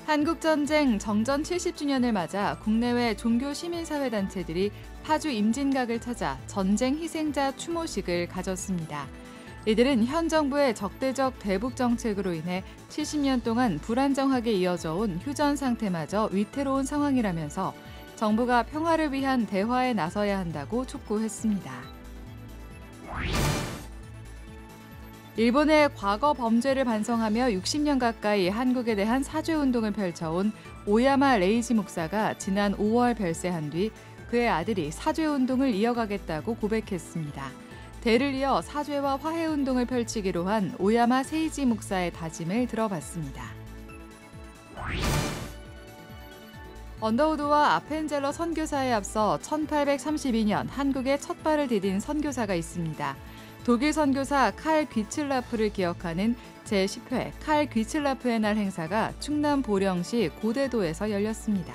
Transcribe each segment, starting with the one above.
한국전쟁 정전 70주년을 맞아 국내외 종교 시민사회단체들이 파주 임진각을 찾아 전쟁 희생자 추모식을 가졌습니다. 이들은 현 정부의 적대적 대북 정책으로 인해 70년 동안 불안정하게 이어져 온 휴전 상태마저 위태로운 상황이라면서 정부가 평화를 위한 대화에 나서야 한다고 촉구했습니다. 일본의 과거 범죄를 반성하며 60년 가까이 한국에 대한 사죄운동을 펼쳐온 오야마 레이지 목사가 지난 5월 별세한 뒤 그의 아들이 사죄운동을 이어가겠다고 고백했습니다. 대를 이어 사죄와 화해운동을 펼치기로 한 오야마 세이지 목사의 다짐을 들어봤습니다. 언더우드와 아펜젤러 선교사에 앞서 1832년 한국에 첫 발을 디딘 선교사가 있습니다. 독일 선교사 칼 귀츠라프를 기억하는 제10회 칼 귀츠라프의 날 행사가 충남 보령시 고대도에서 열렸습니다.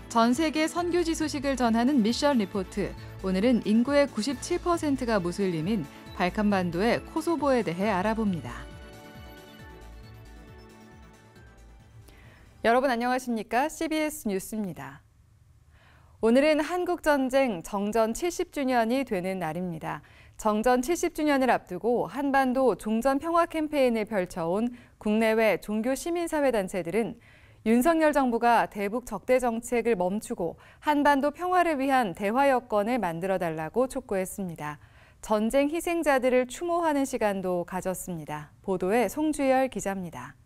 전 세계 선교지 소식을 전하는 미션 리포트. 오늘은 인구의 97%가 무슬림인 발칸반도의 코소보에 대해 알아봅니다. 여러분 안녕하십니까? CBS 뉴스입니다. 오늘은 한국전쟁 정전 70주년이 되는 날입니다. 정전 70주년을 앞두고 한반도 종전평화 캠페인을 펼쳐온 국내외 종교 시민사회단체들은 윤석열 정부가 대북 적대 정책을 멈추고 한반도 평화를 위한 대화 여건을 만들어달라고 촉구했습니다. 전쟁 희생자들을 추모하는 시간도 가졌습니다. 보도에 송주열 기자입니다.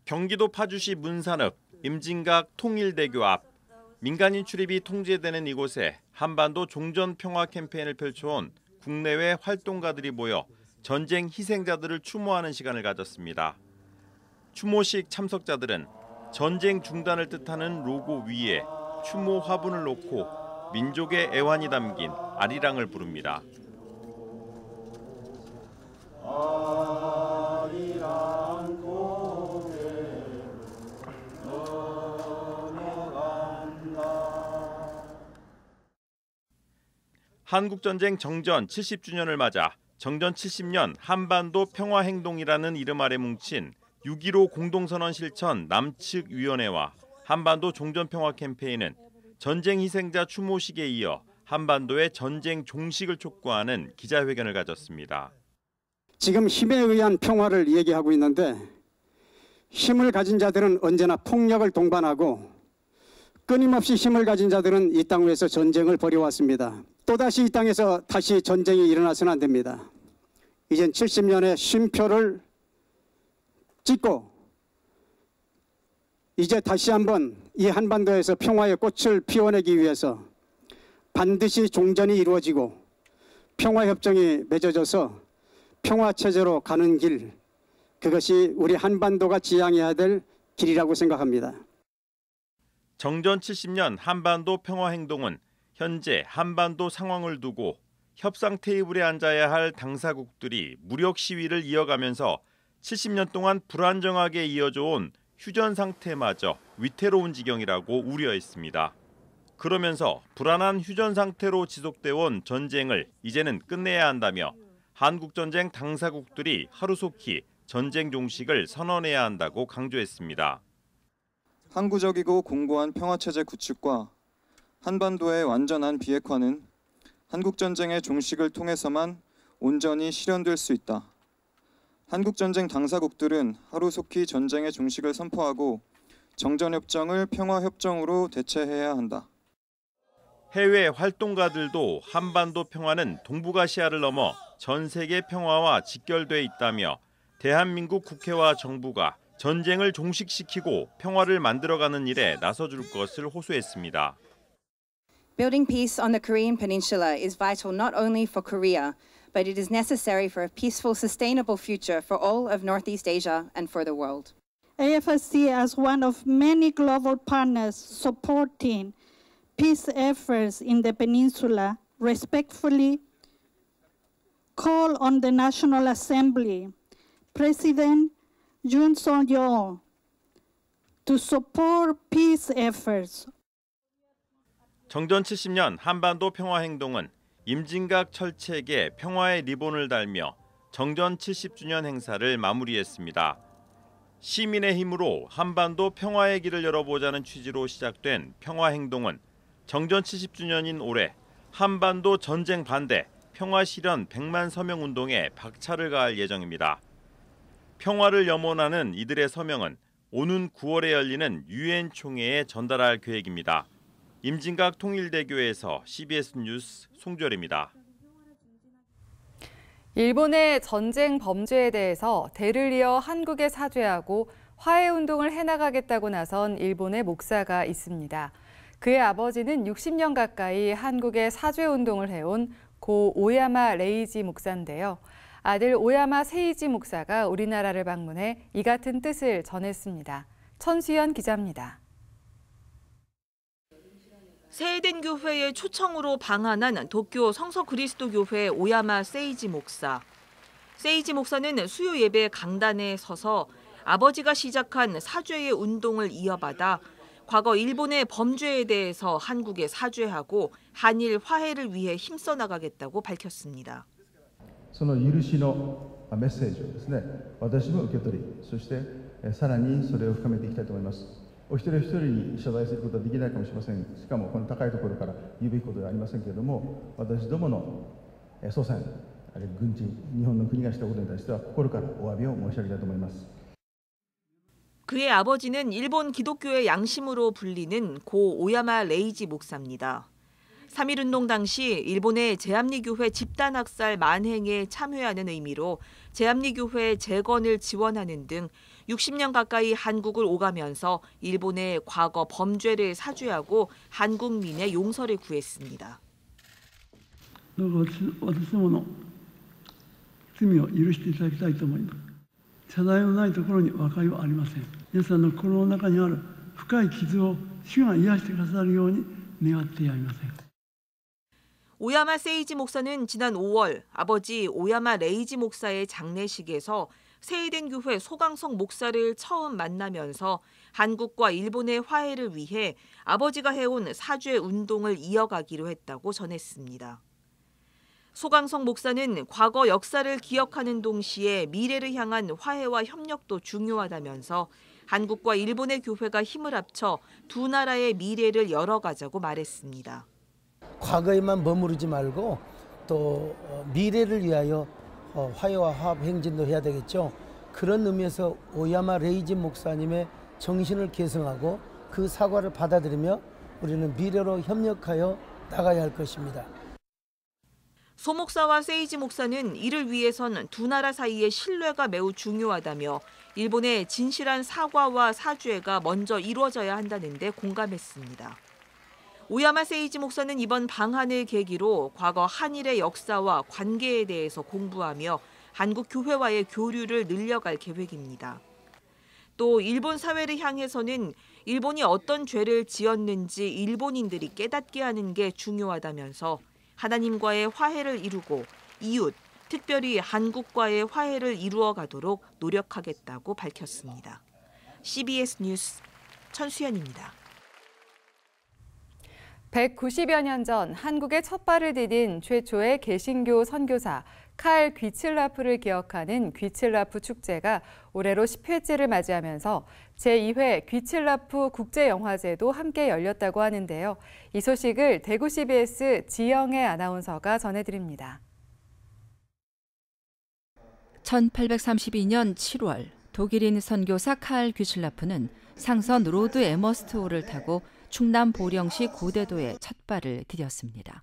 경기도 파주시 문산읍 임진각 통일대교 앞 민간인 출입이 통제되는 이곳에 한반도 종전평화 캠페인을 펼쳐온 국내외 활동가들이 모여 전쟁 희생자들을 추모하는 시간을 가졌습니다. 추모식 참석자들은 전쟁 중단을 뜻하는 로고 위에 추모 화분을 놓고 민족의 애환이 담긴 아리랑을 부릅니다. 한국전쟁 정전 70주년을 맞아 정전 70년 한반도 평화행동이라는 이름 아래 뭉친 6.15 공동선언 실천 남측위원회와 한반도 종전평화 캠페인은 전쟁 희생자 추모식에 이어 한반도의 전쟁 종식을 촉구하는 기자회견을 가졌습니다. 지금 힘에 의한 평화를 얘기하고 있는데 힘을 가진 자들은 언제나 폭력을 동반하고 끊임없이 힘을 가진 자들은 이 땅 위에서 전쟁을 벌여왔습니다. 또다시 이 땅에서 다시 전쟁이 일어나서는 안 됩니다. 이젠 70년의 쉼표를 찍고 이제 다시 한번 이 한반도에서 평화의 꽃을 피워내기 위해서 반드시 종전이 이루어지고 평화협정이 맺어져서 평화체제로 가는 길, 그것이 우리 한반도가 지향해야 될 길이라고 생각합니다. 정전 70년 한반도 평화행동은 현재 한반도 상황을 두고 협상 테이블에 앉아야 할 당사국들이 무력 시위를 이어가면서 70년 동안 불안정하게 이어져 온 휴전 상태마저 위태로운 지경이라고 우려했습니다. 그러면서 불안한 휴전 상태로 지속돼 온 전쟁을 이제는 끝내야 한다며 한국전쟁 당사국들이 하루속히 전쟁 종식을 선언해야 한다고 강조했습니다. 항구적이고 공고한 평화체제 구축과 한반도의 완전한 비핵화는 한국전쟁의 종식을 통해서만 온전히 실현될 수 있다. 한국전쟁 당사국들은 하루속히 전쟁의 종식을 선포하고 정전협정을 평화협정으로 대체해야 한다. 해외 활동가들도 한반도 평화는 동북아시아를 넘어 전 세계 평화와 직결돼 있다며 대한민국 국회와 정부가 전쟁을 종식시키고 평화를 만들어가는 일에 나서줄 것을 호소했습니다. Building peace on the Korean Peninsula is vital not only for Korea, but it is necessary for a peaceful, sustainable future for all of Northeast Asia and for the world. AFSC, as one of many global partners supporting peace efforts in the peninsula, respectfully call on the National Assembly, President Yoon Suk-yeol, to support peace efforts. 정전 70년 한반도 평화행동은 임진각 철책에 평화의 리본을 달며 정전 70주년 행사를 마무리했습니다. 시민의 힘으로 한반도 평화의 길을 열어보자는 취지로 시작된 평화행동은 정전 70주년인 올해 한반도 전쟁 반대 평화 실현 100만 서명 운동에 박차를 가할 예정입니다. 평화를 염원하는 이들의 서명은 오는 9월에 열리는 유엔 총회에 전달할 계획입니다. 임진각 통일대교에서 CBS 뉴스 송절입니다. 일본의 전쟁 범죄에 대해서 대를 이어 한국에 사죄하고 화해 운동을 해나가겠다고 나선 일본의 목사가 있습니다. 그의 아버지는 60년 가까이 한국에 사죄 운동을 해온 고 오야마 레이지 목사인데요. 아들 오야마 세이지 목사가 우리나라를 방문해 이 같은 뜻을 전했습니다. 천수연 기자입니다. 세이덴 교회의 초청으로 방한한 도쿄 성서 그리스도 교회 오야마 세이지 목사. 세이지 목사는 수요 예배 강단에 서서 아버지가 시작한 사죄의 운동을 이어받아 과거 일본의 범죄에 대해서 한국에 사죄하고 한일 화해를 위해 힘써 나가겠다고 밝혔습니다. その許しのメッセージをですね、私も受け取り、そしてさらにそれを深めていきたいと思います。お一人一人に謝罪することはできないかもしれません。しかもこの高いところから言うべきことではありませんけれども、私どもの祖先、あるいは軍人、日本の国がしたことに対しては心からお詫びを申し上げたいと思います。 그의 아버지는 일본 기독교의 양심으로 불리는 고 오야마 레이지 목사입니다. 3.1운동 당시 일본의 제암리교회 집단학살 만행에 참여하는 의미로 제암리교회 재건을 지원하는 등 60년 가까이 한국을 오가면서 일본의 과거 범죄를 사죄하고 한국민의 용서를 구했습니다. どうぞ私どもの罪を許していただきたいと思います。謝罪のないところに和解はありません。皆さんの心の中にある深い傷を主が癒してくださるように願ってやみません。 오야마 세이지 목사는 지난 5월 아버지 오야마 레이지 목사의 장례식에서 세이덴 교회 소강성 목사를 처음 만나면서 한국과 일본의 화해를 위해 아버지가 해온 사죄 운동을 이어가기로 했다고 전했습니다. 소강성 목사는 과거 역사를 기억하는 동시에 미래를 향한 화해와 협력도 중요하다면서 한국과 일본의 교회가 힘을 합쳐 두 나라의 미래를 열어가자고 말했습니다. 과거에만 머무르지 말고 또 미래를 위하여 화해와 화합 행진도 해야 되겠죠. 그런 의미에서 오야마 레이지 목사님의 정신을 계승하고 그 사과를 받아들이며 우리는 미래로 협력하여 나가야 할 것입니다. 소 목사와 세이지 목사는 이를 위해선 두 나라 사이의 신뢰가 매우 중요하다며 일본의 진실한 사과와 사죄가 먼저 이루어져야 한다는 데 공감했습니다. 오야마 세이지 목사는 이번 방한을 계기로 과거 한일의 역사와 관계에 대해서 공부하며 한국 교회와의 교류를 늘려갈 계획입니다. 또 일본 사회를 향해서는 일본이 어떤 죄를 지었는지 일본인들이 깨닫게 하는 게 중요하다면서 하나님과의 화해를 이루고 이웃, 특별히 한국과의 화해를 이루어가도록 노력하겠다고 밝혔습니다. CBS 뉴스 천수연입니다. 190여 년 전 한국에 첫 발을 디딘 최초의 개신교 선교사 칼 귀칠라프를 기억하는 귀칠라프 축제가 올해로 10회째를 맞이하면서 제2회 귀칠라프 국제영화제도 함께 열렸다고 하는데요. 이 소식을 대구 CBS 지영애 아나운서가 전해드립니다. 1832년 7월 독일인 선교사 칼 귀칠라프는 상선 로드 에머스트호를 타고 충남 보령시 고대도에 첫 발을 디뎠습니다.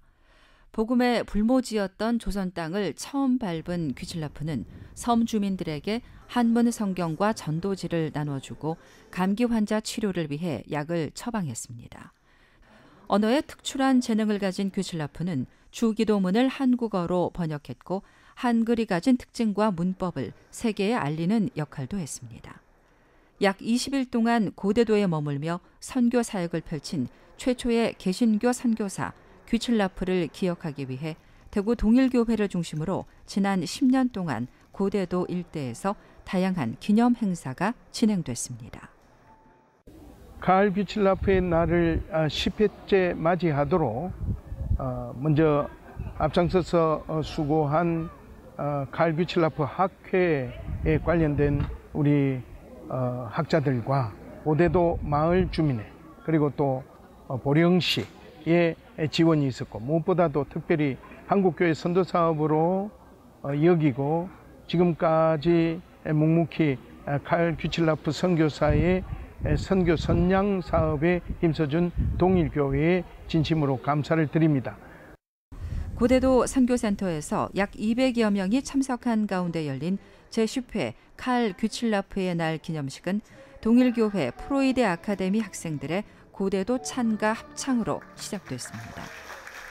복음의 불모지였던 조선 땅을 처음 밟은 귀칠라프는 섬 주민들에게 한문 성경과 전도지를 나눠주고 감기 환자 치료를 위해 약을 처방했습니다. 언어에 특출한 재능을 가진 귀칠라프는 주기도문을 한국어로 번역했고 한글이 가진 특징과 문법을 세계에 알리는 역할도 했습니다. 약 20일 동안 고대도에 머물며 선교 사역을 펼친 최초의 개신교 선교사 귀칠라프를 기억하기 위해 대구 동일교회를 중심으로 지난 10년 동안 고대도 일대에서 다양한 기념 행사가 진행됐습니다. 칼 귀칠라프의 날을 10회째 맞이하도록 먼저 앞장서서 수고한 칼 규칠라프 학회에 관련된 우리 학자들과 고대도 마을 주민의 그리고 또 보령시의 지원이 있었고 무엇보다도 특별히 한국교회 선도 사업으로 여기고 지금까지 묵묵히 칼 규칠라프 선교사의 선교 선양 사업에 힘써준 동일교회에 진심으로 감사를 드립니다. 고대도 선교센터에서 약 200여 명이 참석한 가운데 열린 제10회 칼 규칠라프의 날 기념식은 동일교회 프로이데 아카데미 학생들의 고대도 찬가 합창으로 시작됐습니다.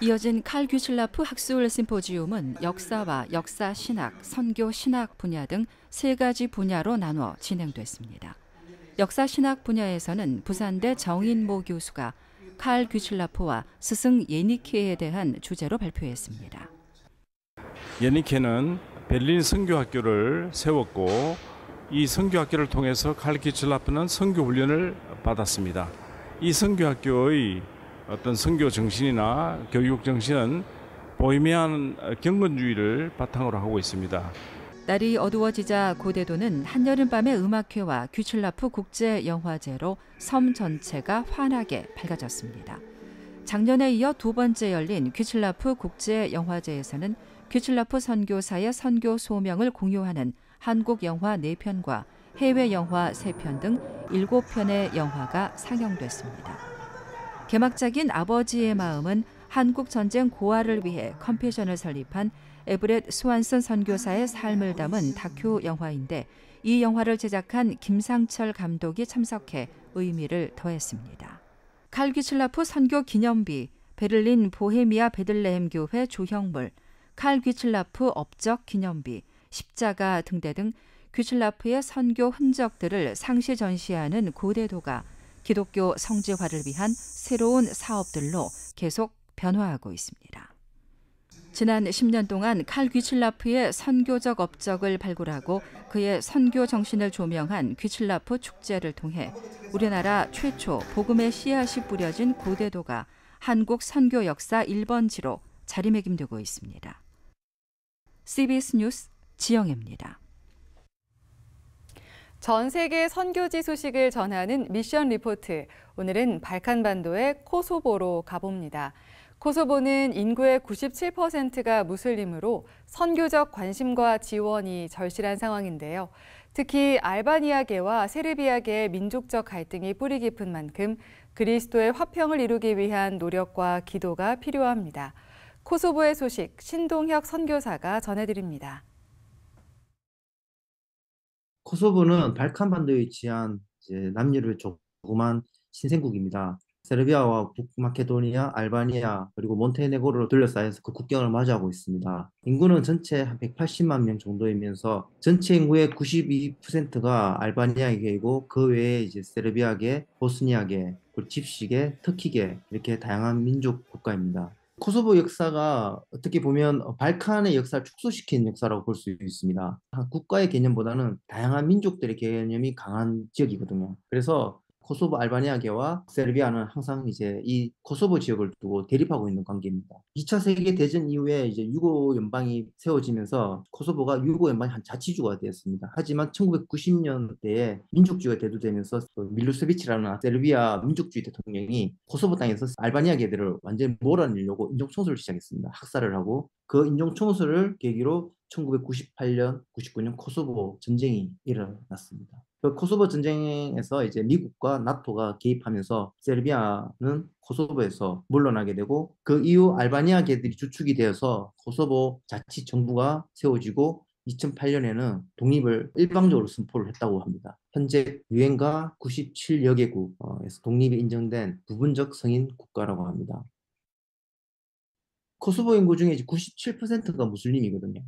이어진 칼 규칠라프 학술 심포지움은 역사와 역사 신학, 선교 신학 분야 등 3가지 분야로 나눠 진행됐습니다. 역사 신학 분야에서는 부산대 정인모 교수가 칼 규칠라프와 스승 예니케에 대한 주제로 발표했습니다. 예니케는 베를린 선교학교를 세웠고 이 선교학교를 통해서 칼 규칠라프는 선교 훈련을 받았습니다. 이 선교학교의 어떤 선교 정신이나 교육 정신은 보헤미안 경건주의를 바탕으로 하고 있습니다. 날이 어두워지자 고대도는 한여름밤의 음악회와 규칠라프 국제영화제로 섬 전체가 환하게 밝아졌습니다. 작년에 이어 2번째 열린 규칠라프 국제영화제에서는 규칠라프 선교사의 선교 소명을 공유하는 한국 영화 4편과 해외 영화 3편 등 7편의 영화가 상영됐습니다. 개막작인 아버지의 마음은 한국 전쟁 고아를 위해 컴패션을 설립한 에브렛 스완슨 선교사의 삶을 담은 다큐 영화인데 이 영화를 제작한 김상철 감독이 참석해 의미를 더했습니다. 칼 규칠라프 선교 기념비, 베를린 보헤미아 베들레헴 교회 조형물, 칼 규칠라프 업적 기념비, 십자가 등대 등 규칠라프의 선교 흔적들을 상시 전시하는 고대도가 기독교 성지화를 위한 새로운 사업들로 계속 변화하고 있습니다. 지난 10년 동안 칼 규칠라프의 선교적 업적을 발굴하고 그의 선교 정신을 조명한 규칠라프 축제를 통해 우리나라 최초 복음의 씨앗이 뿌려진 고대도가 한국 선교 역사 1번지로 자리매김되고 있습니다. CBS 뉴스 지영애입니다. 전 세계 선교지 소식을 전하는 미션 리포트. 오늘은 발칸반도의 코소보로 가봅니다. 코소보는 인구의 97%가 무슬림으로 선교적 관심과 지원이 절실한 상황인데요. 특히 알바니아계와 세르비아계의 민족적 갈등이 뿌리 깊은 만큼 그리스도의 화평을 이루기 위한 노력과 기도가 필요합니다. 코소보의 소식 신동혁 선교사가 전해드립니다. 코소보는 발칸반도에 위치한 남유럽의 조그만 신생국입니다. 세르비아와 북마케도니아, 알바니아 그리고 몬테네그로로 둘러싸여서 그 국경을 마주하고 있습니다. 인구는 전체 한 180만 명 정도이면서 전체 인구의 92%가 알바니아계이고 그 외에 이제 세르비아계, 보스니아계, 그리고 집시계, 터키계 이렇게 다양한 민족 국가입니다. 코소보 역사가 어떻게 보면 발칸의 역사를 축소시킨 역사라고 볼 수 있습니다. 국가의 개념보다는 다양한 민족들의 개념이 강한 지역이거든요. 그래서 코소보 알바니아계와 세르비아는 항상 이제 이 코소보 지역을 두고 대립하고 있는 관계입니다. 2차 세계 대전 이후에 이제 유고 연방이 세워지면서 코소보가 유고 연방의 한 자치주가 되었습니다. 하지만 1990년대에 민족주의가 대두되면서 밀로세비치라는 세르비아 민족주의 대통령이 코소보 땅에서 알바니아계들을 완전히 몰아내려고 인종청소를 시작했습니다. 학살을 하고 그 인종청소를 계기로 1998년, 99년 코소보 전쟁이 일어났습니다. 그 코소보 전쟁에서 이제 미국과 나토가 개입하면서 세르비아는 코소보에서 물러나게 되고 그 이후 알바니아계들이 주축이 되어서 코소보 자치 정부가 세워지고 2008년에는 독립을 일방적으로 선포를 했다고 합니다. 현재 유엔과 97여 개국에서 독립이 인정된 부분적 성인 국가라고 합니다. 코소보 인구 중에 이제 97%가 무슬림이거든요.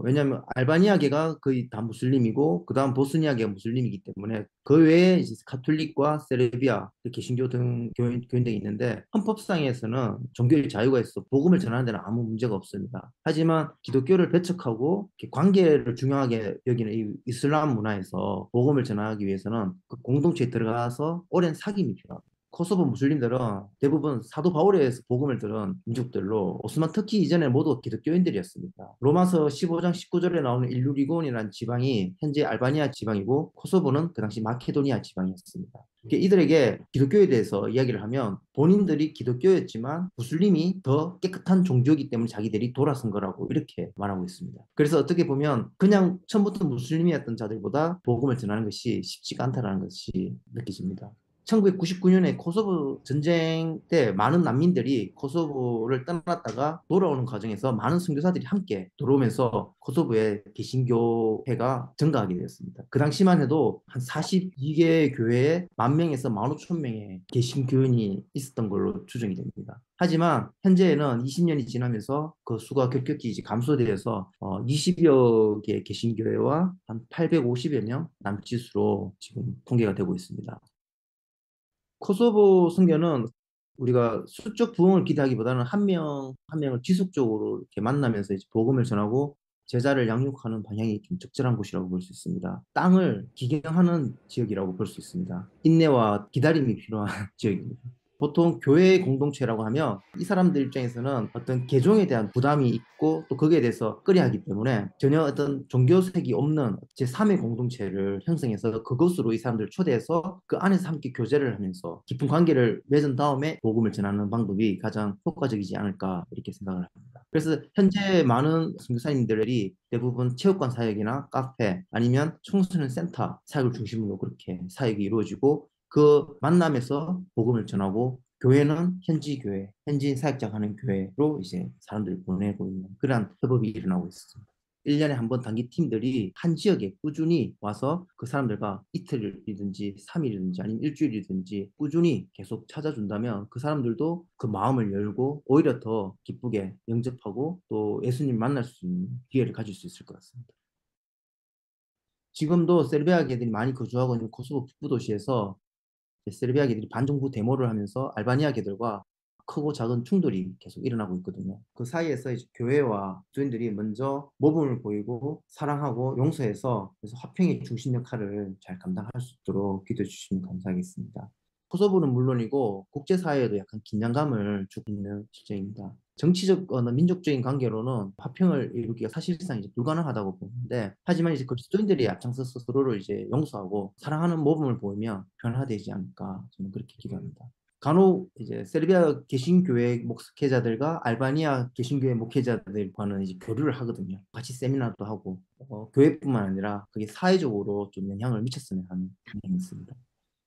왜냐하면 알바니아계가 거의 다 무슬림이고 그 다음 보스니아계가 무슬림이기 때문에 그 외에 이제 가톨릭과 세르비아, 개신교 등 교인 등이 있는데 헌법상에서는 종교의 자유가 있어 복음을 전하는 데는 아무 문제가 없습니다. 하지만 기독교를 배척하고 관계를 중요하게 여기는 이 이슬람 문화에서 복음을 전하기 위해서는 그 공동체에 들어가서 오랜 사귐이 필요합니다. 코소보 무슬림들은 대부분 사도 바울에 의해서 복음을 들은 민족들로 오스만 터키 이전에 모두 기독교인들이었습니다. 로마서 15장 19절에 나오는 일루리곤이라는 지방이 현재 알바니아 지방이고 코소보는 그 당시 마케도니아 지방이었습니다. 이들에게 기독교에 대해서 이야기를 하면 본인들이 기독교였지만 무슬림이 더 깨끗한 종교이기 때문에 자기들이 돌아선 거라고 이렇게 말하고 있습니다. 그래서 어떻게 보면 그냥 처음부터 무슬림이었던 자들보다 복음을 전하는 것이 쉽지가 않다는 것이 느껴집니다. 1999년에 코소보 전쟁 때 많은 난민들이 코소보를 떠났다가 돌아오는 과정에서 많은 선교사들이 함께 들어오면서 코소보의 개신교회가 증가하게 되었습니다. 그 당시만 해도 한 42개 교회에 10,000명에서 15,000명의 개신교인이 있었던 걸로 추정이 됩니다. 하지만 현재는 20년이 지나면서 그 수가 급격히 이제 감소되어서 20여 개 개신교회와 한 850여 명 남짓으로 지금 통계가 되고 있습니다. 코소보 선교는 우리가 수적 부흥을 기대하기보다는 한 명 한 명을 지속적으로 이렇게 만나면서 이제 복음을 전하고 제자를 양육하는 방향이 좀 적절한 곳이라고 볼 수 있습니다. 땅을 기경하는 지역이라고 볼 수 있습니다. 인내와 기다림이 필요한 지역입니다. 보통 교회 공동체라고 하면 이 사람들 입장에서는 어떤 개종에 대한 부담이 있고 또 거기에 대해서 꺼려하기 때문에 전혀 어떤 종교색이 없는 제3의 공동체를 형성해서 그것으로 이 사람들을 초대해서 그 안에서 함께 교제를 하면서 깊은 관계를 맺은 다음에 복음을 전하는 방법이 가장 효과적이지 않을까 이렇게 생각을 합니다. 그래서 현재 많은 선교사님들이 대부분 체육관 사역이나 카페 아니면 청소년 센터 사역을 중심으로 그렇게 사역이 이루어지고 그 만남에서 복음을 전하고 교회는 현지 교회, 현지인 사역자가 하는 교회로 이제 사람들을 보내고 있는 그러한 협업이 일어나고 있습니다. 1년에 한 번 단기 팀들이 한 지역에 꾸준히 와서 그 사람들과 이틀이든지 3일이든지 아니면 일주일이든지 꾸준히 계속 찾아준다면 그 사람들도 그 마음을 열고 오히려 더 기쁘게 영접하고 또 예수님 만날 수 있는 기회를 가질 수 있을 것 같습니다. 지금도 세르비아계들이 많이 거주하고 있는 코소보 북부 도시에서 세르비아계들이 반정부 데모를 하면서 알바니아계들과 크고 작은 충돌이 계속 일어나고 있거든요. 그 사이에서 이제 교회와 주인들이 먼저 모범을 보이고 사랑하고 용서해서 그래서 화평의 중심 역할을 잘 감당할 수 있도록 기도해 주시면 감사하겠습니다. 코소보는 물론이고 국제사회에도 약간 긴장감을 주고 있는 실정입니다. 정치적, 민족적인 관계로는 화평을 이루기가 사실상 이제 불가능하다고 보는데, 하지만 이제 그리스도인들이 앞장서서 서로를 이제 용서하고 사랑하는 모범을 보이면 변화되지 않을까 저는 그렇게 기도합니다. 간혹 이제 세르비아 개신교회 목회자들과 알바니아 개신교회 목회자들과는 이제 교류를 하거든요. 같이 세미나도 하고 교회뿐만 아니라 그게 사회적으로 좀 영향을 미쳤으면 하는 생각이 있습니다.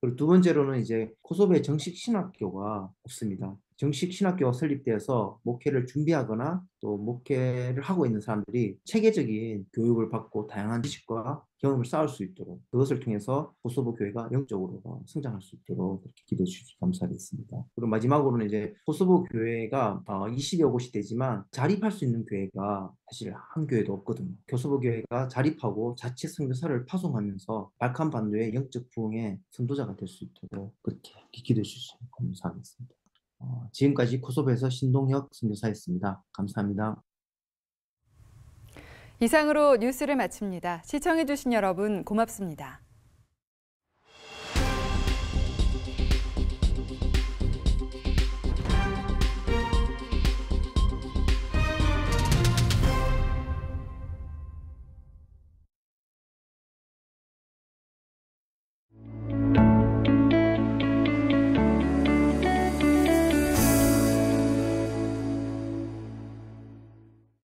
그리고 두 번째로는 이제 코소보에 정식 신학교가 없습니다. 정식 신학교가 설립되어서 목회를 준비하거나 또 목회를 하고 있는 사람들이 체계적인 교육을 받고 다양한 지식과 경험을 쌓을 수 있도록 그것을 통해서 코소보 교회가 영적으로 성장할 수 있도록 그렇게 기도해 주셔서 감사하겠습니다. 그리고 마지막으로는 이제 코소보 교회가 20여 곳이 되지만 자립할 수 있는 교회가 사실 한 교회도 없거든요. 코소보 교회가 자립하고 자체 선교사를 파송하면서 발칸 반도의 영적 부흥의 선도자가 될 수 있도록 그렇게 기도해 주셔서 감사하겠습니다. 지금까지 코소보에서 신동혁 선교사였습니다. 감사합니다. 이상으로 뉴스를 마칩니다. 시청해주신 여러분 고맙습니다.